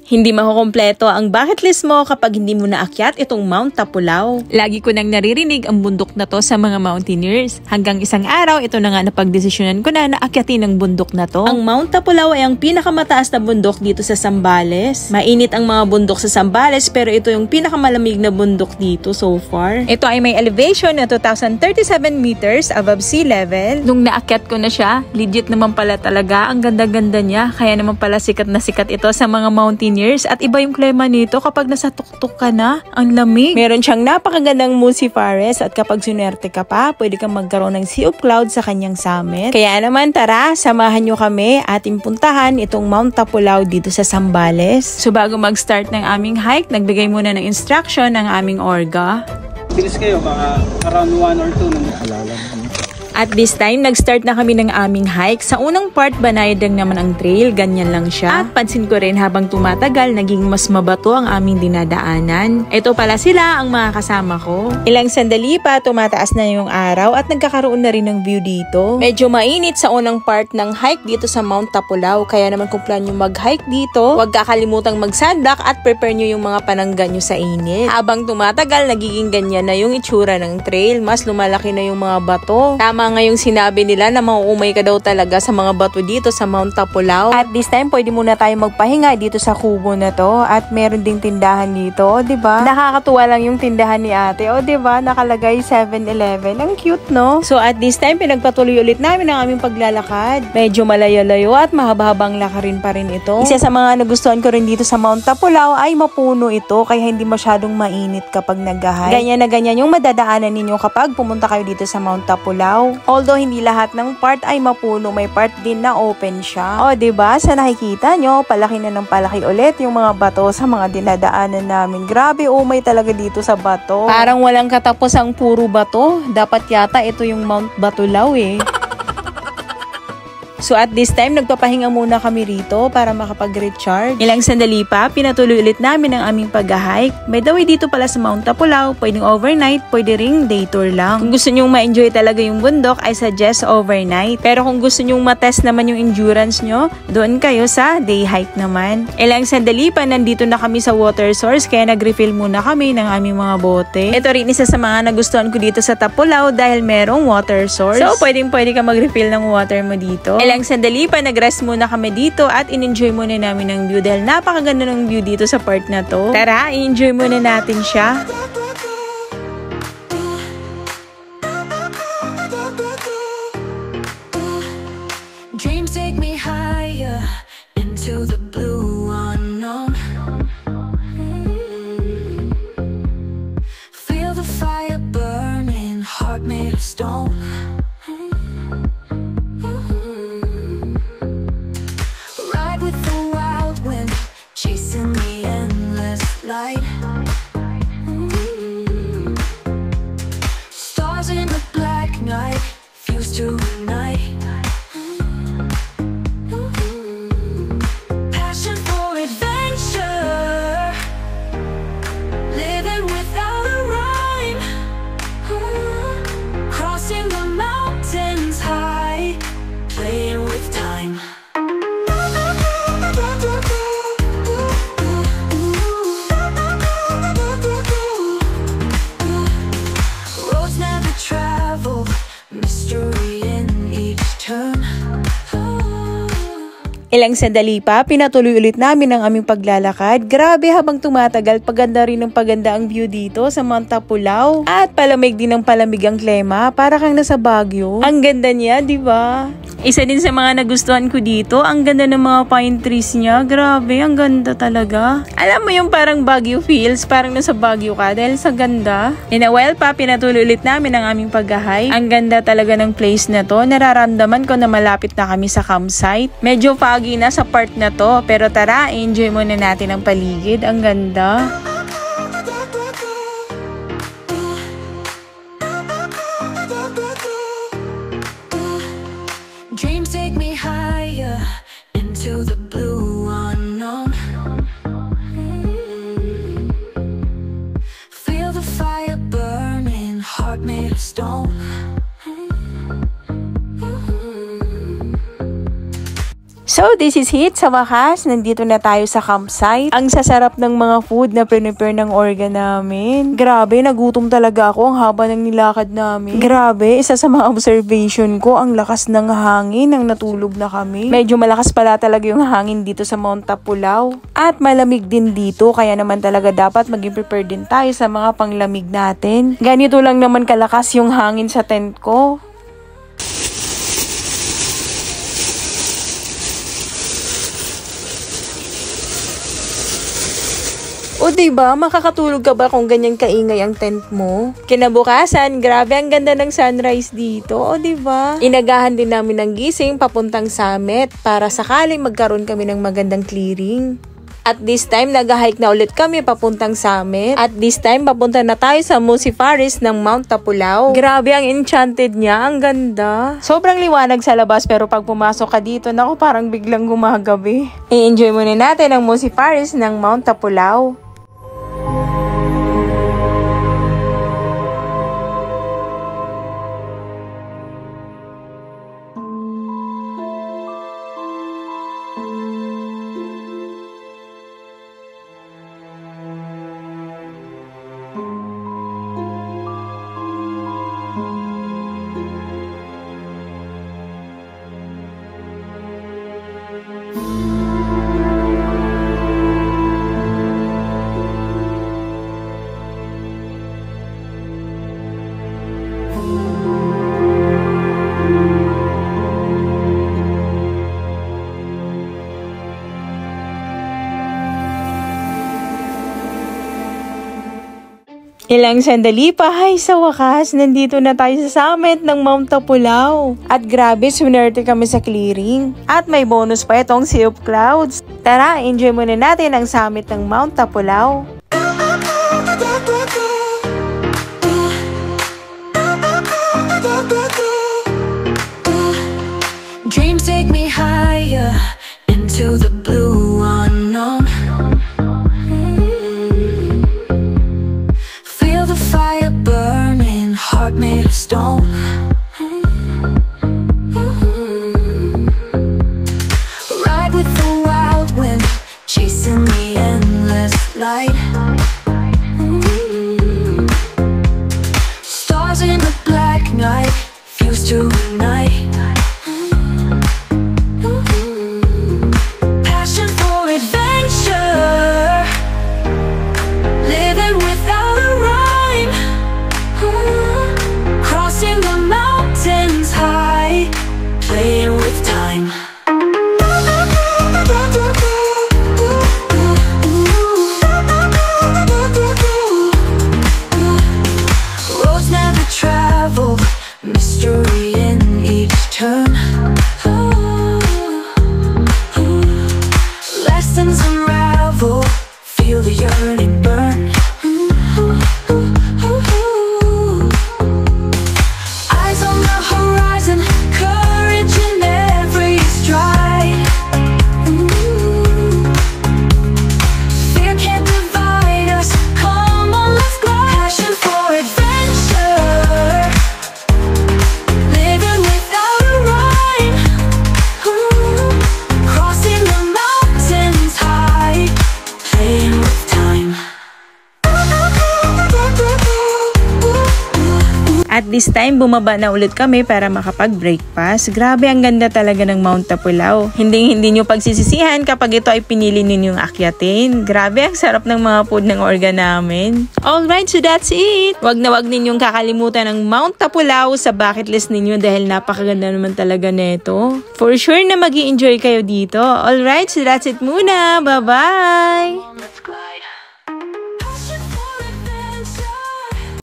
Hindi makukumpleto ang bucket list mo kapag hindi mo naakyat itong Mount Tapulaw. Lagi ko nang naririnig ang bundok na to sa mga mountaineers. Hanggang isang araw, ito na nga napagdesisyonan ko na naakyatin ang bundok na to. Ang Mount Tapulaw ay ang pinakamataas na bundok dito sa Zambales. Mainit ang mga bundok sa Zambales pero ito yung pinakamalamig na bundok dito so far. Ito ay may elevation na 2,037 meters above sea level. Nung naakyat ko na siya, legit naman pala talaga. Ang ganda-ganda niya. Kaya naman pala sikat na sikat ito sa mga mountaineers. At iba yung klima nito kapag nasa tuktok ka na. Ang lamig. Meron siyang napakagandang multi forest at kapag sunerte ka pa, pwede kang magkaroon ng sea of clouds sa kanyang summit. Kaya naman tara, samahan nyo kami ating puntahan itong Mount Tapulaw dito sa Zambales. So bago mag-start ng aming hike, nagbigay muna ng instruction ng aming orga. Bilis kayo, baka around 1 or 2 na alala. At this time, nag-start na kami ng aming hike. Sa unang part, banayad lang naman ang trail, ganyan lang siya. At pansin ko rin habang tumatagal, naging mas mabato ang aming dinadaanan. Ito pala sila ang mga kasama ko. Ilang sandali pa, tumataas na yung araw at nagkakaroon na rin ng view dito. Medyo mainit sa unang part ng hike dito sa Mount Tapulaw. Kaya naman kung plan nyo mag-hike dito, huwag kakalimutang mag-sunblock at prepare nyo yung mga panangga nyo sa init. Habang tumatagal, nagiging ganyan na yung itsura ng trail. Mas lumalaki na yung mga bato. Tama ngayong sinabi nila na mauumay ka daw talaga sa mga bato dito sa Mount Tapulaw. At this time, pwede muna tayo magpahinga dito sa kubo na to. At meron ding tindahan dito, o diba? Nakakatuwa lang yung tindahan ni ate, o diba? Nakalagay 7-Eleven. Ang cute, no? So at this time, pinagpatuloy ulit namin ang aming paglalakad. Medyo malayo-layo at mahaba-habang lakarin pa rin ito. Isa sa mga nagustuhan ko rin dito sa Mount Tapulaw ay mapuno ito, kaya hindi masyadong mainit kapag nag-hike. Ganyan na ganyan yung madadaanan ninyo kapag pumunta kayo dito sa Mount Tapulaw. Although hindi lahat ng part ay mapuno, may part din na open siya. O, diba? Sa nakikita nyo, palaki na ng palaki ulit yung mga bato sa mga dinadaanan namin. Grabe, umay talaga dito sa bato. Parang walang katapos ang puro bato. Dapat yata ito yung Mount Batulaw eh. So at this time, nagpapahinga muna kami rito para makapag-recharge. Ilang sandali pa, pinatuloy ulit namin ang aming pag-hike. By the way, dito pala sa Mount Tapulaw, pwedeng overnight, pwede ring day tour lang. Kung gusto nyong ma-enjoy talaga yung bundok, I suggest overnight. Pero kung gusto nyong matest naman yung endurance nyo, doon kayo sa day hike naman. Ilang sandali pa, nandito na kami sa water source, kaya nag-refill muna kami ng aming mga bote. Ito rin isa sa mga nagustuhan ko dito sa Tapulaw dahil merong water source. So, pwede ka mag-refill ng water mo dito. Ilang sandali pa, nag-rest muna kami dito at in-enjoy muna namin ang view dahil napakaganda ng view dito sa part na to. Tara, i-enjoy muna natin siya. Dreams take me higher into the blue unknown. Feel the fire burning, heart made of stone. Light. Stars in the black night fuse to night. Passion for adventure, living without a rhyme. Crossing the mountains high, playing with time. Ilang sandali pa, pinatuloy ulit namin ang aming paglalakad. Grabe, habang tumatagal, paganda rin ng paganda ang view dito sa Mount Tapulaw. At palamig din ng palamig ang klima, para kang nasa Baguio. Ang ganda niya, di ba? Isa din sa mga nagustuhan ko dito, ang ganda ng mga pine trees niya. Grabe, ang ganda talaga. Alam mo yung parang Baguio feels, parang nasa Baguio ka dahil sa ganda. In a while pa, pinatuloy ulit namin ang aming pag-hike. Ang ganda talaga ng place na to. Nararamdaman ko na malapit na kami sa campsite. Medyo foggy na sa part na to, pero tara, enjoy muna natin ang paligid. Ang ganda. Dreams take me higher into the blue unknown. Feel the fire burning, heart made of stone. So, this is it. Sa wakas, nandito na tayo sa campsite. Ang sasarap ng mga food na prepare ng organ namin. Grabe, nagutom talaga ako ang haba ng nilakad namin. Grabe, isa sa mga observation ko, ang lakas ng hangin nang natulog na kami. Medyo malakas pala talaga yung hangin dito sa Mount Tapulaw. At malamig din dito, kaya naman talaga dapat maging prepare din tayo sa mga panglamig natin. Ganito lang naman kalakas yung hangin sa tent ko. O diba, makakatulog ka ba kung ganyan kaingay ang tent mo? Kinabukasan, grabe ang ganda ng sunrise dito, o diba? Inagahan din namin ng gising papuntang summit para sakaling magkaroon kami ng magandang clearing. At this time, nag-hike na ulit kami papuntang summit. At this time, papunta na tayo sa Musi Forest ng Mount Tapulaw. Grabe ang enchanted niya, ang ganda. Sobrang liwanag sa labas pero pag pumasok ka dito, naku parang biglang gumagabi. I-enjoy muna natin ang Musi Forest ng Mount Tapulaw. Ilang sandali pa, ay sa wakas, nandito na tayo sa summit ng Mount Tapulaw. At grabe, sunerte kami sa clearing. At may bonus pa itong Sea of Clouds. Tara, enjoy muna natin ang summit ng Mount Tapulaw. Dreams take me higher into the blue unknown. Heart made of stone. Ride with the wild wind, chasing the endless light. Stars in the black night fuse to ignite. Passion for adventure, living without a rhyme. Crossing the mountains high, playing with time. Roads never traveled, mystery in each turn. Lessons unravel, feel the yearning burn. At this time, bumaba na ulit kami para makapag-breakfast. Grabe, ang ganda talaga ng Mount Tapulaw. Hindi nyo pagsisisihan kapag ito ay pinili ninyong akyatin. Grabe, ang sarap ng mga food ng organ namin. Alright, so that's it. Wag na wag ninyong kakalimutan ng Mount Tapulaw sa bucket list ninyo dahil napakaganda naman talaga neto. For sure na magi-enjoy kayo dito. Alright, so that's it muna. Bye-bye!